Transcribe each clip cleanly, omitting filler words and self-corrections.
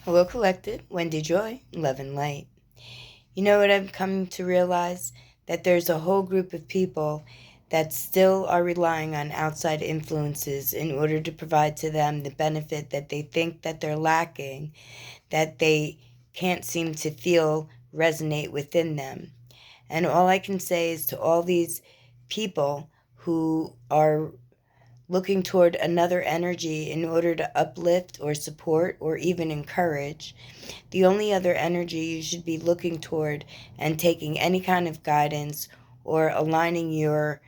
Hello, Collective. Wendy Joy, Love and Light. You know what I've come to realize? That there's a whole group of people that still are relying on outside influences in order to provide to them the benefit that they think that they're lacking, that they can't seem to feel resonate within them. And all I can say is to all these people who are looking toward another energy in order to uplift or support or even encourage, the only other energy you should be looking toward and taking any kind of guidance or aligning your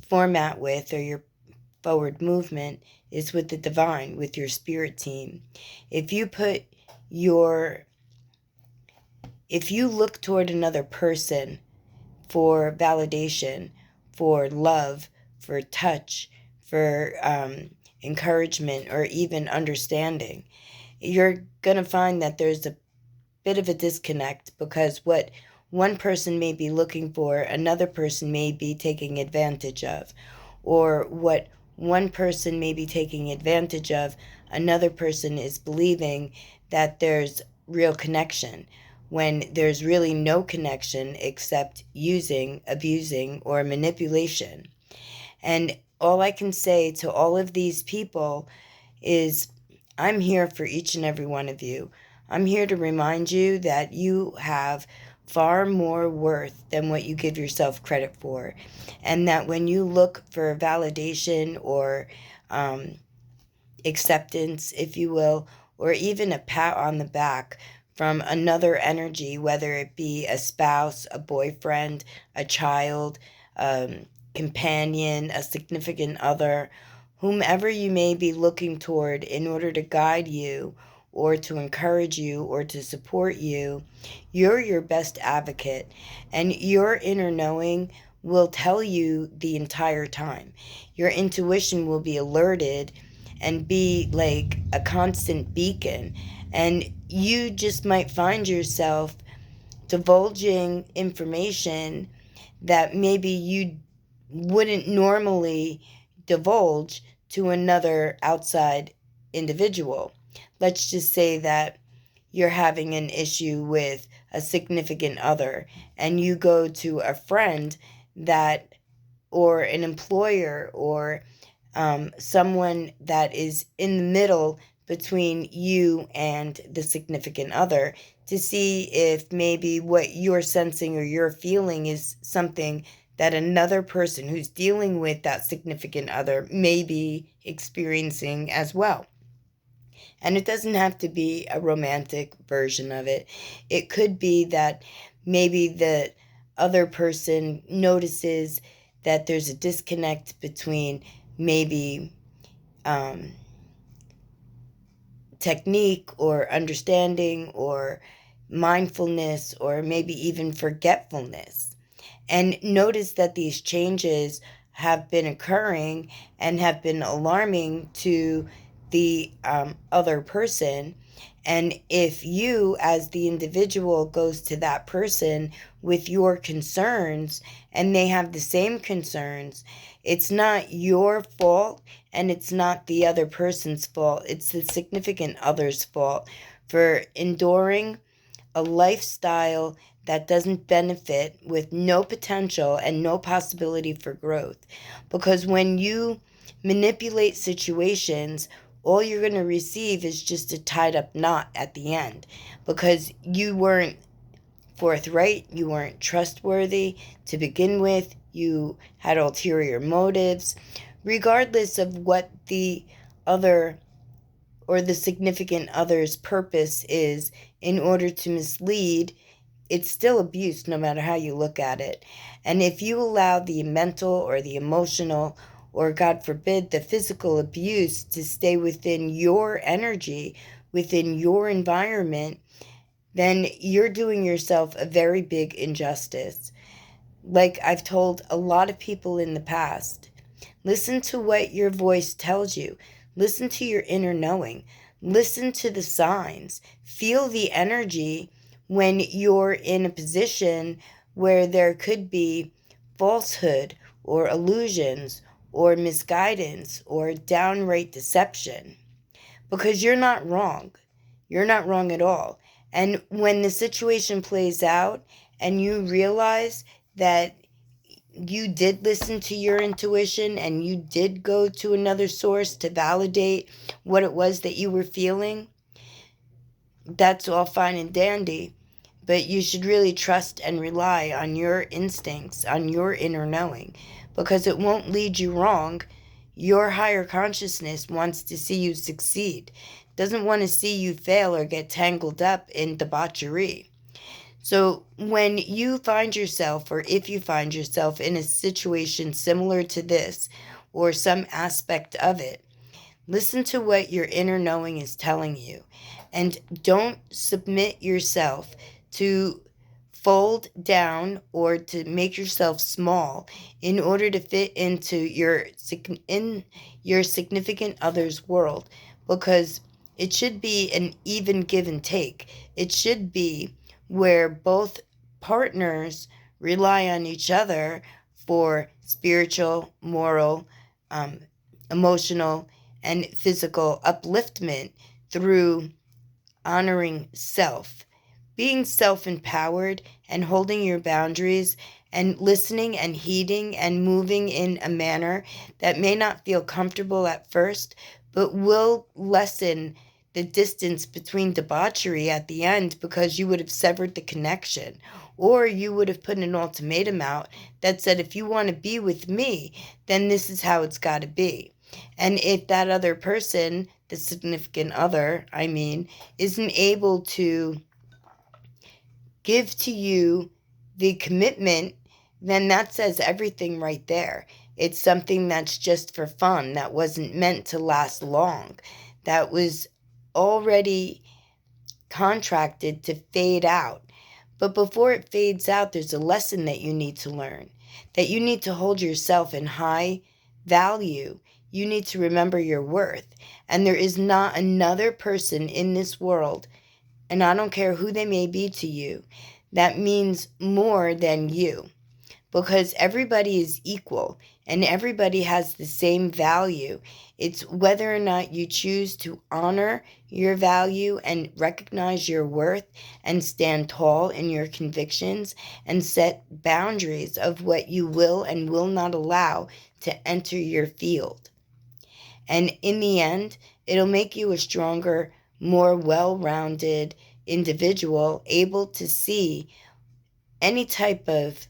format with, or your forward movement, is with the divine, with your spirit team. If you put your if you look toward another person for validation, for love, for touch, for encouragement, or even understanding, you're going to find that there's a bit of a disconnect, because what one person may be looking for, another person may be taking advantage of. Or what one person may be taking advantage of, another person is believing that there's real connection, when there's really no connection except using, abusing, or manipulation. And all I can say to all of these people is, I'm here for each and every one of you. I'm here to remind you that you have far more worth than what you give yourself credit for. And that when you look for validation or acceptance, if you will, or even a pat on the back from another energy, whether it be a spouse, a boyfriend, a child, companion, a significant other, whomever you may be looking toward in order to guide you or to encourage you or to support you, you're your best advocate. And your inner knowing will tell you the entire time. Your intuition will be alerted and be like a constant beacon. And you just might find yourself divulging information that maybe you wouldn't normally divulge to another outside individual. Let's just say that you're having an issue with a significant other and you go to a friend that, or an employer, or someone that is in the middle between you and the significant other, to see if maybe what you're sensing or you're feeling is something that another person who's dealing with that significant other may be experiencing as well. And it doesn't have to be a romantic version of it. It could be that maybe the other person notices that there's a disconnect between maybe technique or understanding or mindfulness or maybe even forgetfulness. And notice that these changes have been occurring and have been alarming to the other person. And if you, as the individual, goes to that person with your concerns and they have the same concerns, it's not your fault and it's not the other person's fault. It's the significant other's fault for enduring a lifestyle that doesn't benefit, with no potential and no possibility for growth. Because when you manipulate situations, all you're going to receive is just a tied up knot at the end, because you weren't forthright, you weren't trustworthy to begin with, you had ulterior motives. Regardless of what the other or the significant other's purpose is in order to mislead, it's still abuse no matter how you look at it. And if you allow the mental or the emotional, or God forbid, the physical abuse to stay within your energy, within your environment, then you're doing yourself a very big injustice. Like I've told a lot of people in the past, listen to what your voice tells you. Listen to your inner knowing. Listen to the signs. Feel the energy when you're in a position where there could be falsehood or illusions or misguidance or downright deception. because you're not wrong. You're not wrong at all. And when the situation plays out and you realize that you did listen to your intuition and you did go to another source to validate what it was that you were feeling, that's all fine and dandy. But you should really trust and rely on your instincts, on your inner knowing, because it won't lead you wrong. Your higher consciousness wants to see you succeed, doesn't want to see you fail or get tangled up in debauchery. So when you find yourself, or if you find yourself in a situation similar to this, or some aspect of it, listen to what your inner knowing is telling you. And don't submit yourself to fold down or to make yourself small in order to fit into your significant other's world, because it should be an even give and take. It should be where both partners rely on each other for spiritual, moral, emotional, and physical upliftment through honoring self, being self-empowered and holding your boundaries and listening and heeding and moving in a manner that may not feel comfortable at first, but will lessen the distance between debauchery at the end, because you would have severed the connection, or you would have put an ultimatum out that said, if you want to be with me, then this is how it's got to be. And if that other person, the significant other, isn't able to give to you the commitment, then that says everything right there. It's something that's just for fun, that wasn't meant to last long, that was already contracted to fade out. But before it fades out, there's a lesson that you need to learn, that you need to hold yourself in high value. You need to remember your worth. And there is not another person in this world, and I don't care who they may be to you, that means more than you. Because everybody is equal and everybody has the same value. It's whether or not you choose to honor your value and recognize your worth and stand tall in your convictions and set boundaries of what you will and will not allow to enter your field. And in the end, it'll make you a stronger, more well-rounded individual, able to see any type of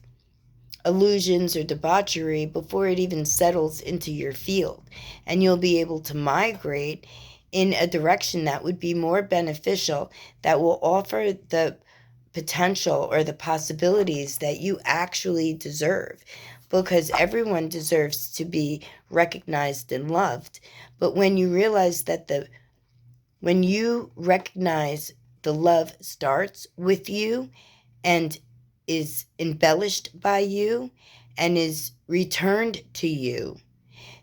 illusions or debauchery before it even settles into your field. And you'll be able to migrate in a direction that would be more beneficial, that will offer the potential or the possibilities that you actually deserve, because everyone deserves to be recognized and loved. But when you realize that when you recognize the love starts with you and is embellished by you and is returned to you,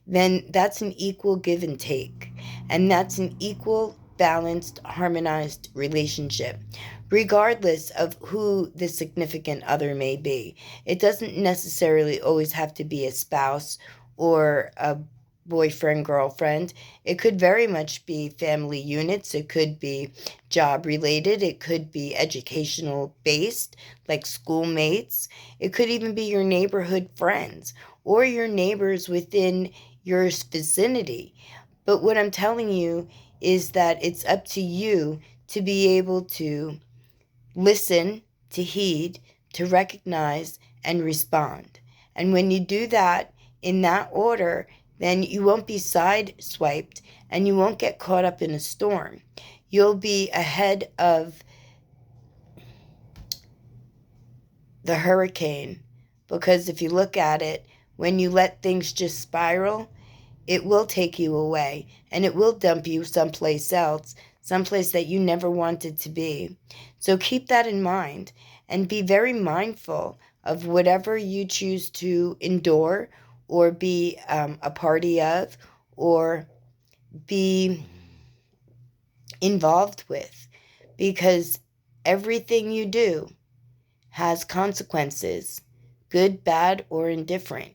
then that's an equal give and take. And that's an equal, balanced, harmonized relationship, regardless of who the significant other may be. It doesn't necessarily always have to be a spouse or a boyfriend, girlfriend. It could very much be family units. It could be job related. It could be educational based, like schoolmates. It could even be your neighborhood friends or your neighbors within your vicinity. But what I'm telling you is that it's up to you to be able to listen, to heed, to recognize, and respond. And when you do that in that order, then you won't be sideswiped and you won't get caught up in a storm. You'll be ahead of the hurricane, because if you look at it, when you let things just spiral, it will take you away and it will dump you someplace else, someplace that you never wanted to be. So keep that in mind and be very mindful of whatever you choose to endure or be a party of or be involved with, because everything you do has consequences, good, bad, or indifferent.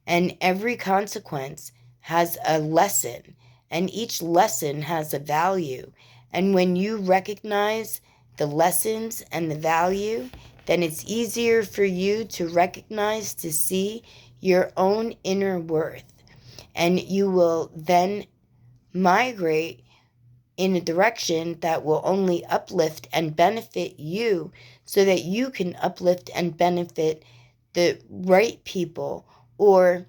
And every consequence has a lesson, and each lesson has a value. And when you recognize the lessons and the value, then it's easier for you to recognize, to see your own inner worth. And you will then migrate in a direction that will only uplift and benefit you, so that you can uplift and benefit the right people, or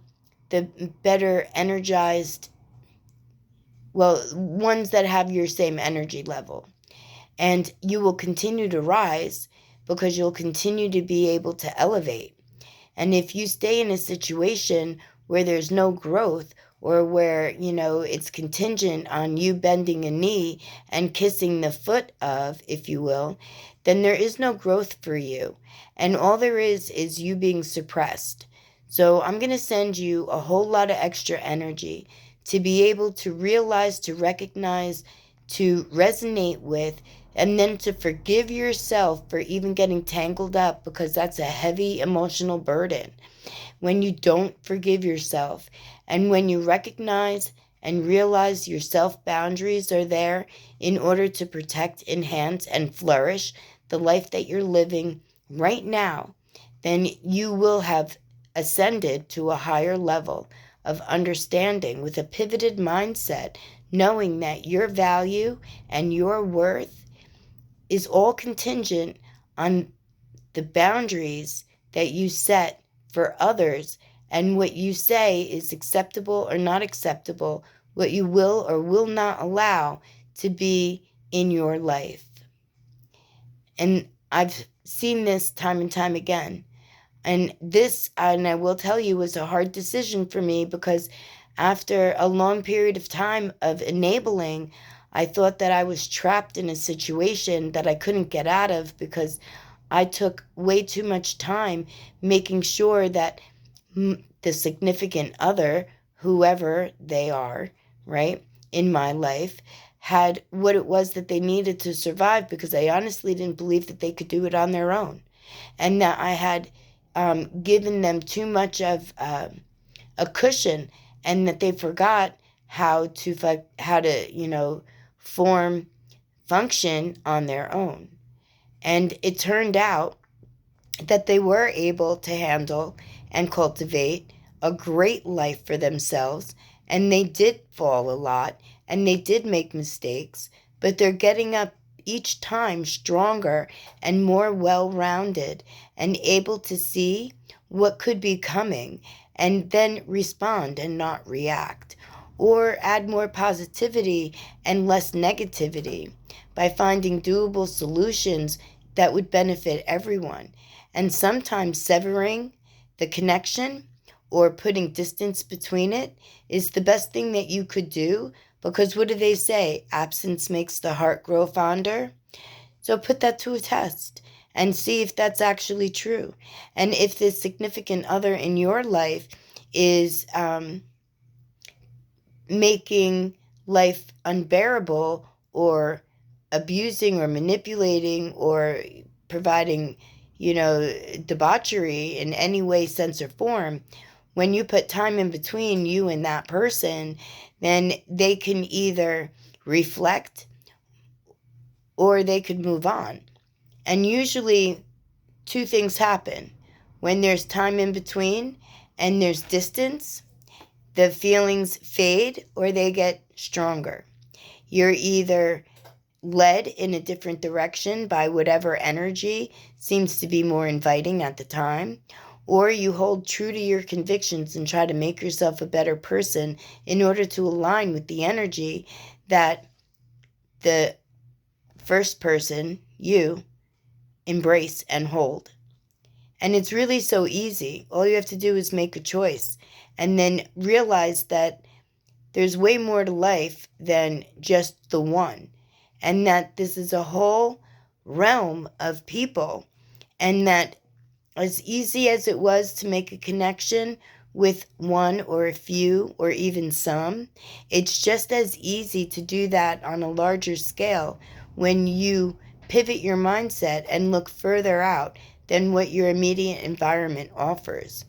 the better energized, well, ones that have your same energy level. And you will continue to rise because you'll continue to be able to elevate. And if you stay in a situation where there's no growth, or where, it's contingent on you bending a knee and kissing the foot of, if you will, then there is no growth for you. And all there is you being suppressed. So I'm going to send you a whole lot of extra energy to be able to realize, to recognize, to resonate with, and then to forgive yourself for even getting tangled up, because that's a heavy emotional burden. When you don't forgive yourself, and when you recognize and realize your self-boundaries are there in order to protect, enhance, and flourish the life that you're living right now, then you will have ascended to a higher level of understanding with a pivoted mindset, knowing that your value and your worth is all contingent on the boundaries that you set for others, and what you say is acceptable or not acceptable, what you will or will not allow to be in your life. And I've seen this time and time again. And this, and I will tell you, was a hard decision for me, because after a long period of time of enabling, I thought that I was trapped in a situation that I couldn't get out of, because I took way too much time making sure that the significant other, whoever they are, right, in my life, had what it was that they needed to survive, because I honestly didn't believe that they could do it on their own. And that I had given them too much of a cushion, and that they forgot how to function on their own. And it turned out that they were able to handle and cultivate a great life for themselves, and they did fall a lot, and they did make mistakes, but they're getting up each time stronger and more well-rounded, and able to see what could be coming, and then respond and not react, or add more positivity and less negativity by finding doable solutions that would benefit everyone. And sometimes severing the connection or putting distance between it is the best thing that you could do, because what do they say? Absence makes the heart grow fonder. So put that to a test and see if that's actually true. And if the significant other in your life is making life unbearable, or abusing or manipulating, or providing, debauchery in any way, sense, or form, when you put time in between you and that person, then they can either reflect or they could move on. And usually two things happen. When there's time in between and there's distance, the feelings fade or they get stronger. You're either led in a different direction by whatever energy seems to be more inviting at the time, or you hold true to your convictions and try to make yourself a better person in order to align with the energy that the first person, you, embrace and hold. And it's really so easy. All you have to do is make a choice, and then realize that there's way more to life than just the one, and that this is a whole realm of people, and that as easy as it was to make a connection with one or a few or even some, it's just as easy to do that on a larger scale when you pivot your mindset and look further out than what your immediate environment offers.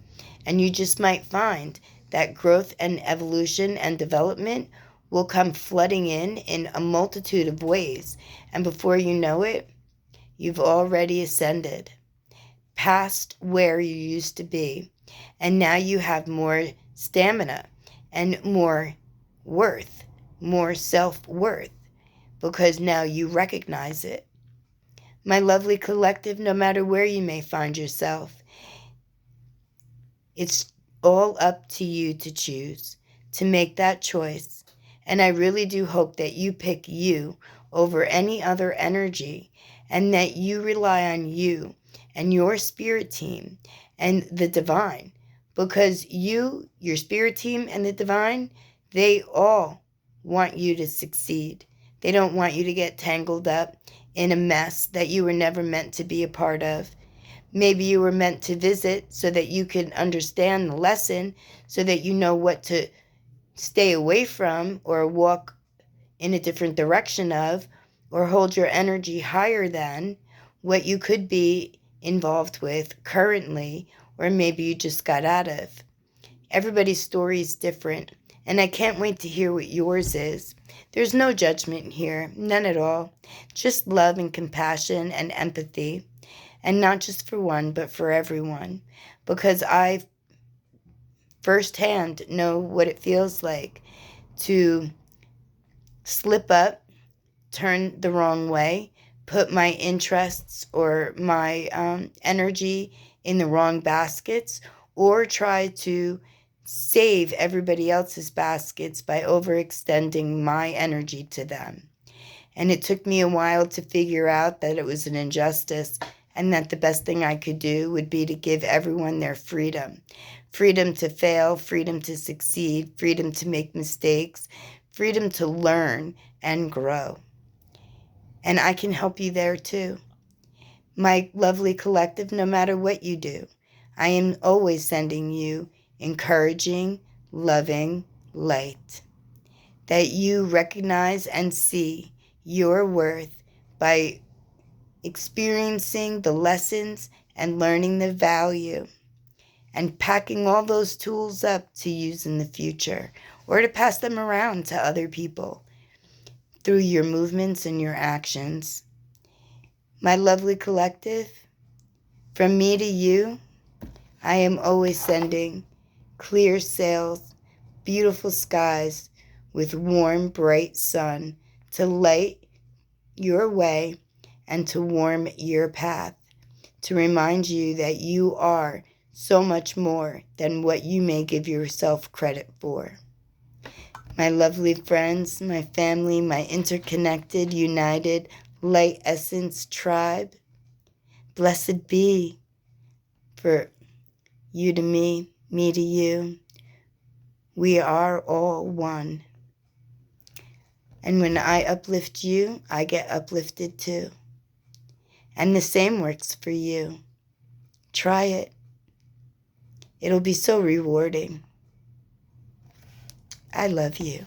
And you just might find that growth and evolution and development will come flooding in a multitude of ways. And before you know it, you've already ascended past where you used to be. And now you have more stamina and more worth, more self-worth, because now you recognize it. My lovely collective, no matter where you may find yourself, it's all up to you to choose, to make that choice. And I really do hope that you pick you over any other energy, and that you rely on you and your spirit team and the divine. Because you, your spirit team, and the divine, they all want you to succeed. They don't want you to get tangled up in a mess that you were never meant to be a part of. Maybe you were meant to visit so that you can understand the lesson, so that you know what to stay away from or walk in a different direction of, or hold your energy higher than what you could be involved with currently, or maybe you just got out of. Everybody's story is different, and I can't wait to hear what yours is. There's no judgment here, none at all. Just love and compassion and empathy, and not just for one, but for everyone, because I firsthand know what it feels like to slip up, turn the wrong way, put my interests or my energy in the wrong baskets, or try to save everybody else's baskets by overextending my energy to them. And it took me a while to figure out that it was an injustice, and that the best thing I could do would be to give everyone their freedom. Freedom to fail, freedom to succeed, freedom to make mistakes, freedom to learn and grow. And I can help you there too. My lovely collective, no matter what you do, I am always sending you encouraging, loving light. That you recognize and see your worth by experiencing the lessons and learning the value, and packing all those tools up to use in the future, or to pass them around to other people through your movements and your actions. My lovely collective, from me to you, I am always sending clear sails, beautiful skies with warm, bright sun to light your way and to warm your path, to remind you that you are so much more than what you may give yourself credit for. My lovely friends, my family, my interconnected, united, light essence tribe, blessed be for you to me to you. We are all one. And when I uplift you, I get uplifted too. And the same works for you. Try it. It'll be so rewarding. I love you.